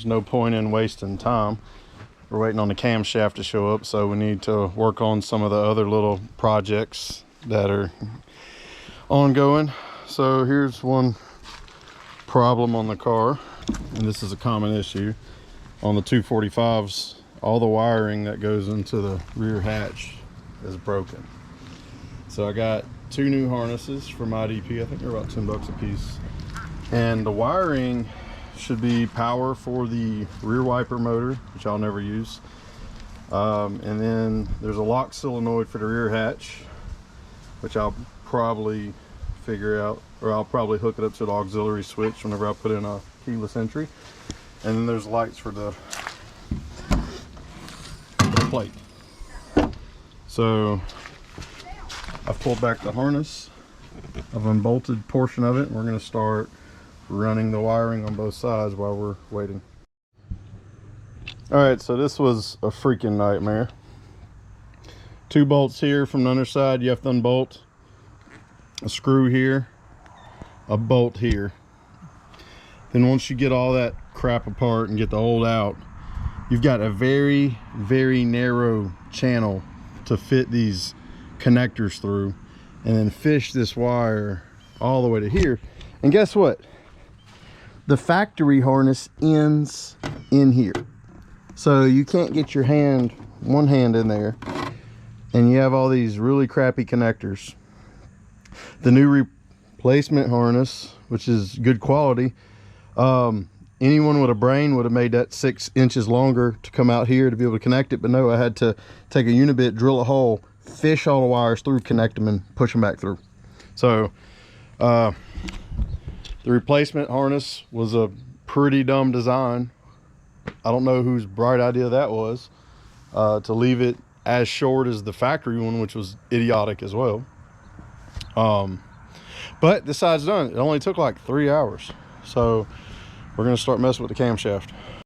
no point in wasting time. We're waiting on the camshaft to show up, so we need to work on some of the other little projects that are ongoing. So here's one problem on the car, and this is a common issue on the 245s. All the wiring that goes into the rear hatch is broken. So I got 2 new harnesses from IDP. I think they're about 10 bucks a piece, and the wiring should be power for the rear wiper motor, which I'll never use, and then there's a lock solenoid for the rear hatch, which I'll probably figure out, or I'll probably hook it up to the auxiliary switch whenever I put in a keyless entry. And then there's lights for the plate. So I've pulled back the harness, I've unbolted a portion of it, and we're going to start running the wiring on both sides while we're waiting. All right, so this was a freaking nightmare. 2 bolts here from the underside, you have to unbolt. A screw here, a bolt here. Then once you get all that crap apart and get the old out, you've got a very, very narrow channel to fit these connectors through, and then fish this wire all the way to here. And guess what? The factory harness ends in here, so you can't get your one hand in there, and you have all these really crappy connectors. The new replacement harness, which is good quality, anyone with a brain would have made that 6 inches longer to come out here to be able to connect it, but no, I had to take a unibit, drill a hole, fish all the wires through, connect them, and push them back through. So the replacement harness was a pretty dumb design. I don't know whose bright idea that was, to leave it as short as the factory one, which was idiotic as well. But this side's done. It only took like 3 hours. So we're going to start messing with the camshaft.